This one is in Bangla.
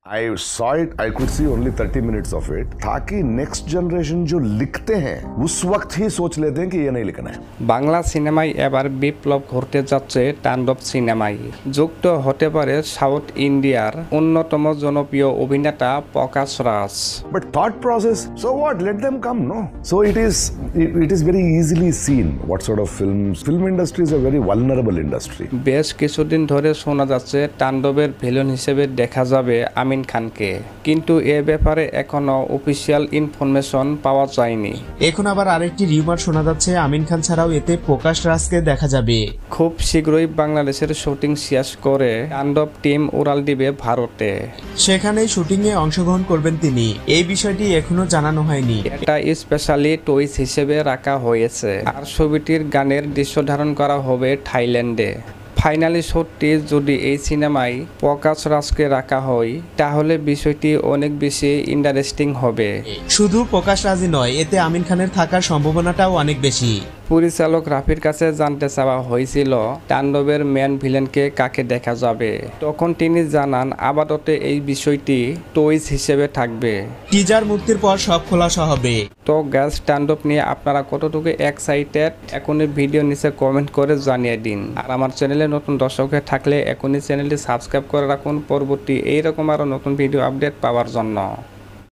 I saw it, I could see only 30 minutes of it, ताकि नेक्स्ट जनरेशन जो लिखते हैं उस वक्त ही सोच लेते हैं कि ये नहीं लिखना है। বাংলা সিনেমায় এবার বিপ্লব ঘটতে যাচ্ছে তাণ্ডব সিনেমায়। যুক্ত হতে পারে সাউথ ইন্ডিয়ার অন্যতম জনপ্রিয় অভিনেতা প্রকাশ রাজ। But thought process, so what? Let them come, no? So it is very easily seen what sort of films. Film industry is a very vulnerable industry. বেশ কিছুদিন ধরে শোনা যাচ্ছে তাণ্ডবের ভিলেন হিসেবে দেখা যাবে আমিন খানকে, কিন্তু এ ব্যাপারে এখনো অফিসিয়াল ইনফরমেশন পাওয়া যায়নি। এখন আবার আরেকটি রিউমার শোনা যাচ্ছে আমিন খান ছাড়াও এতে প্রকাশ রাজকে দেখা যাবে। খুব শীঘ্রই বাংলাদেশের শুটিং শেষ করে তাণ্ডব টিম উড়াল দিবে ভারতে, সেখানেই শুটিং এ অংশগ্রহণ করবেন তিনি। এই বিষয়টি এখনো জানানো হয়নি। এটা স্পেশালি টুইস হিসেবে রাখা হয়েছে, আর ছবিটির গানের দৃশ্য ধারণ করা হবে থাইল্যান্ডে। ফাইনালি সত্যি যদি এই সিনেমায় প্রকাশ রাজকে রাখা হয় তাহলে বিষয়টি অনেক বেশি ইন্টারেস্টিং হবে। শুধু প্রকাশ রাজই নয়, এতে আমিন খানের থাকার সম্ভাবনাটাও অনেক বেশি। পরিচালক রাফির কাছে জানতে চাওয়া হয়েছিল তাণ্ডবের মেন ভিলেনকে কাকে দেখা যাবে, তখন তিনি জানান আপাতত এই বিষয়টি টুইস হিসেবে থাকবে। টিজার মুক্তির পর সব খোলাসা হবে। তো গ্যাস তাণ্ডব নিয়ে আপনারা কতটুকু এক্সাইটেড এখনই ভিডিও নিচে কমেন্ট করে জানিয়ে দিন। আর আমার চ্যানেলে নতুন দর্শক হয়ে থাকলে এখনই চ্যানেলটি সাবস্ক্রাইব করে রাখুন পরবর্তী এইরকম আরও নতুন ভিডিও আপডেট পাওয়ার জন্য।